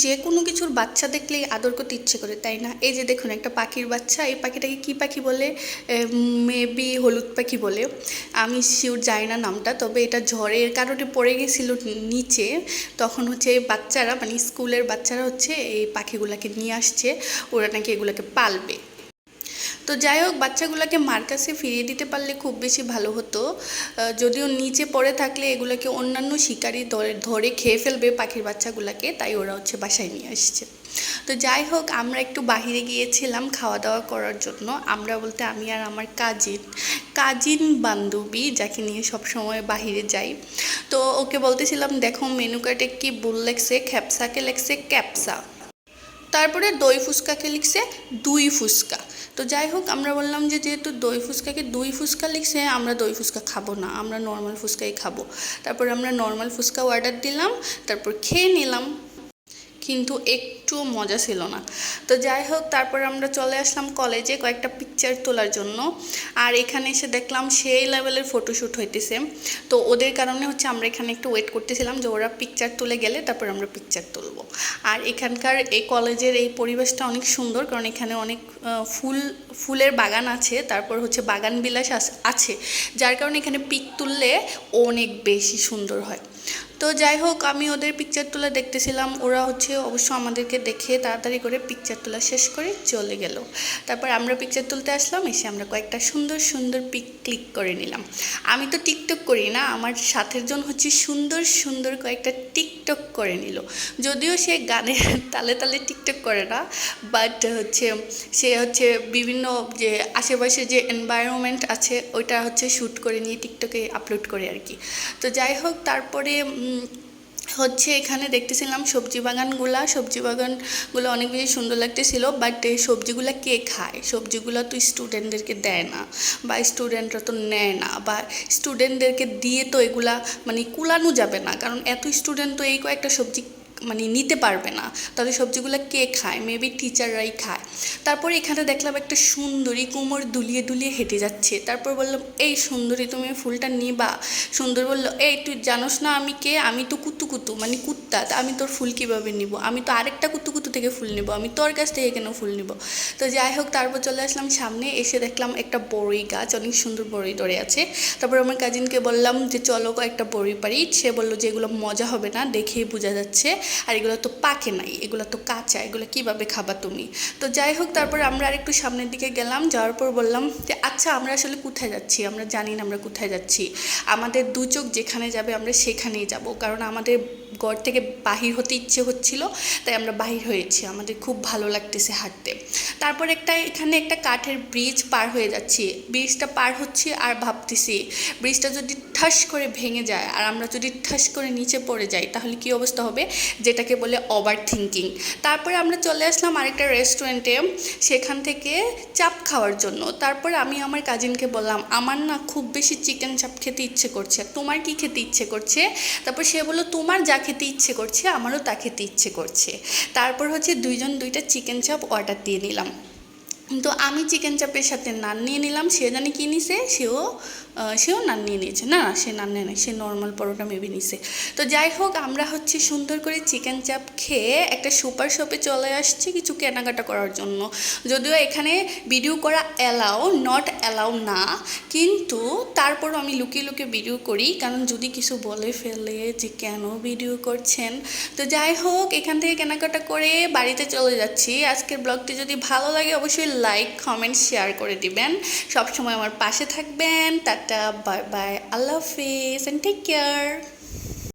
যে কোনো কিছুর বাচ্চা দেখলেই আদর করতে ইচ্ছে করে, তাই না? এই যে দেখুন একটা পাখির বাচ্চা, এই পাখিটাকে কী পাখি বলে? মেবি হলুদ পাখি বলে, আমি শিওর জানি না নামটা। তবে এটা ঝড়ের কারণে পড়ে গেছিল নিচে, তখন হচ্ছে এই বাচ্চারা মানে স্কুলের বাচ্চারা হচ্ছে এই পাখিগুলোকে নিয়ে আসছে, ওরা নাকি এগুলোকে পালবে। তো যাই হোক, বাচ্চাগুলোকে মার কাছে ফিরিয়ে দিতে পারলে খুব বেশি ভালো হতো। যদিও নিচে পড়ে থাকলে এগুলোকে অন্যান্য শিকারি ধরে ধরে খেয়ে ফেলবে পাখির বাচ্চাগুলোকে, তাই ওরা হচ্ছে বাসায় নিয়ে আসছে। তো যাই হোক, আমরা একটু বাহিরে গিয়েছিলাম খাওয়া দাওয়া করার জন্য। আমরা বলতে আমি আর আমার কাজিন বান্ধবী, যাকে নিয়ে সবসময় বাহিরে যাই। তো ওকে বলতেছিলাম, দেখো মেনু কার্ডে কি ভুল লেখছে, খ্যাপসাকে লেখছে ক্যাপসা, তারপরে দই ফুচকাকে লিখছে দুই ফুচকা। তো যাই হোক, আমরা বললাম যে যেহেতু দই ফুচকাকে দুই ফুচকা লিখছে, আমরা দই ফুচকা খাবো না, আমরা নর্মাল ফুচকাই খাবো। তারপর আমরা নর্মাল ফুচকা অর্ডার দিলাম, তারপর খেয়ে নিলাম, কিন্তু একটুও মজা ছিল না। তো যাই হোক, তারপর আমরা চলে আসলাম কলেজে কয়েকটা পিকচার তোলার জন্য। আর এখানে এসে দেখলাম সেই লেভেলের ফটোশ্যুট হইতেছে। তো ওদের কারণে হচ্ছে আমরা এখানে একটু ওয়েট করতেছিলাম যে ওরা পিকচার তুলে গেলে তারপর আমরা পিকচার তুলবো। আর এখানকার এই কলেজের এই পরিবেশটা অনেক সুন্দর, কারণ এখানে অনেক ফুলের বাগান আছে, তারপর হচ্ছে বাগান বিলাস আছে, যার কারণে এখানে পিক তুললে অনেক বেশি সুন্দর হয়। তো যাই হোক, আমি ওদের পিকচার তোলা দেখতেছিলাম, ওরা হচ্ছে অবশ্য আমাদেরকে দেখে তাড়াতাড়ি করে পিকচার তোলা শেষ করে চলে গেল। তারপর আমরা পিকচার তুলতে আসলাম, এসে আমরা কয়েকটা সুন্দর সুন্দর পিক ক্লিক করে নিলাম। আমি তো টিকটক করি না, আমার সাথের জন হচ্ছে সুন্দর সুন্দর কয়েকটা টিকটক করে নিল। যদিও সে গানের তালে তালে টিকটক করে না, বাট হচ্ছে সে হচ্ছে বিভিন্ন যে আশেপাশে যে এনভায়রনমেন্ট আছে ওইটা হচ্ছে শ্যুট করে নিয়ে টিকটকে আপলোড করে আর কি। তো যাই হোক, তারপরে হচ্ছে এখানে দেখতেছিলাম সবজি বাগানগুলো অনেক বেশি সুন্দর লাগতেছিল, বাট এই সবজিগুলো কে খায়? সবজিগুলো তো স্টুডেন্টদেরকে দেয় না, বা স্টুডেন্টরা তো নেয় না, বা স্টুডেন্টদেরকে দিয়ে তো এগুলা মানে কুলানো যাবে না, কারণ এত স্টুডেন্ট তো এই কয়েকটা সবজি মানে নিতে পারবে না। তাহলে সবজিগুলো কে খায়? মেবি টিচাররাই খায়। তারপর এখানে দেখলাম একটা সুন্দরী কোমর দুলিয়ে দুলিয়ে হেঁটে যাচ্ছে। তারপর বললাম, এই সুন্দরী তুমি ফুলটা নিবা? সুন্দর বলল, এই তুই জানোস না আমি কে? আমি তো কুতু কুতু মানে কুত্তা, তা আমি তোর ফুল কীভাবে নিব? আমি তো আরেকটা কুতু কুতু থেকে ফুল নিব, আমি তোর কাছ থেকে কেন ফুল নিব? তো যাই হোক, তারপর চলে আসলাম সামনে, এসে দেখলাম একটা বড়ই গাছ, অনেক সুন্দর বড়ই ধরে আছে। তারপর আমার কাজিনকে বললাম যে চলো একটা বড়ি পারি। সে বললো যে এগুলো মজা হবে না, দেখেই বোঝা যাচ্ছে, আর এগুলো তো পাকে নাই, এগুলো তো কাঁচা, এগুলো কীভাবে খাবা তুমি? তো যাই হোক, তারপর আমরা আর একটু সামনের দিকে গেলাম, যাওয়ার পর বললাম যে আচ্ছা আমরা আসলে কোথায় যাচ্ছি? আমরা জানি না আমরা কোথায় যাচ্ছি, আমাদের দু চোখ যেখানে যাবে আমরা সেখানেই যাব, কারণ আমাদের ঘর থেকে বাহির হতে ইচ্ছে হচ্ছিল, তাই আমরা বাহির হয়েছি, আমাদের খুব ভালো লাগতেছে হাঁটতে। তারপর এখানে একটা কাঠের ব্রিজ পার হয়ে যাচ্ছি, ব্রিজটা পার হচ্ছি আর ভাবতেছি ব্রিজটা যদি ঠাস করে ভেঙে যায় আর আমরা যদি ঠাস করে নিচে পড়ে যাই তাহলে কী অবস্থা হবে, যেটাকে বলে ওভার থিঙ্কিং। তারপরে আমরা চলে আসলাম আরেকটা রেস্টুরেন্টে, সেখান থেকে চাপ খাওয়ার জন্য। তারপরে আমি আমার কাজিনকে বললাম, আমার না খুব বেশি চিকেন চাপ খেতে ইচ্ছে করছে, তোমার কি খেতে ইচ্ছে করছে? তারপর সে বললো, তোমার যা খেতে ইচ্ছে করছে আমারও তা খেতে ইচ্ছে করছে। তারপর হচ্ছে দুইজন দুইটা চিকেন চাপ অর্ডার দিয়ে নিলাম। তো আমি চিকেন চাপের সাথে নান নিয়ে নিলাম, সে জানি কী নিছে, সেও নান নিয়ে নিয়েছে। না না, সে নান নেয় না, সে নর্মাল পরোটা মেবি নিছে। তো যাই হোক, আমরা হচ্ছে সুন্দর করে চিকেন চাপ খেয়ে একটা সুপার শপে চলে আসছি কিছু কেনাকাটা করার জন্য। যদিও এখানে ভিডিও করা নট অ্যালাউ না, কিন্তু তারপরও আমি লুকিয়ে লুকিয়ে ভিডিও করি, কারণ যদি কিছু বলে ফেলে যে কেন ভিডিও করছেন। তো যাই হোক, এখান থেকে কেনাকাটা করে বাড়িতে চলে যাচ্ছি। আজকের ব্লগটি যদি ভালো লাগে অবশ্যই লাইক কমেন্ট শেয়ার করে দিবেন, সবসময় আমার পাশে থাকবেন। টাটা, বাই বাই, আল্লাহ হাফিজ, অ্যান্ড টেক কেয়ার।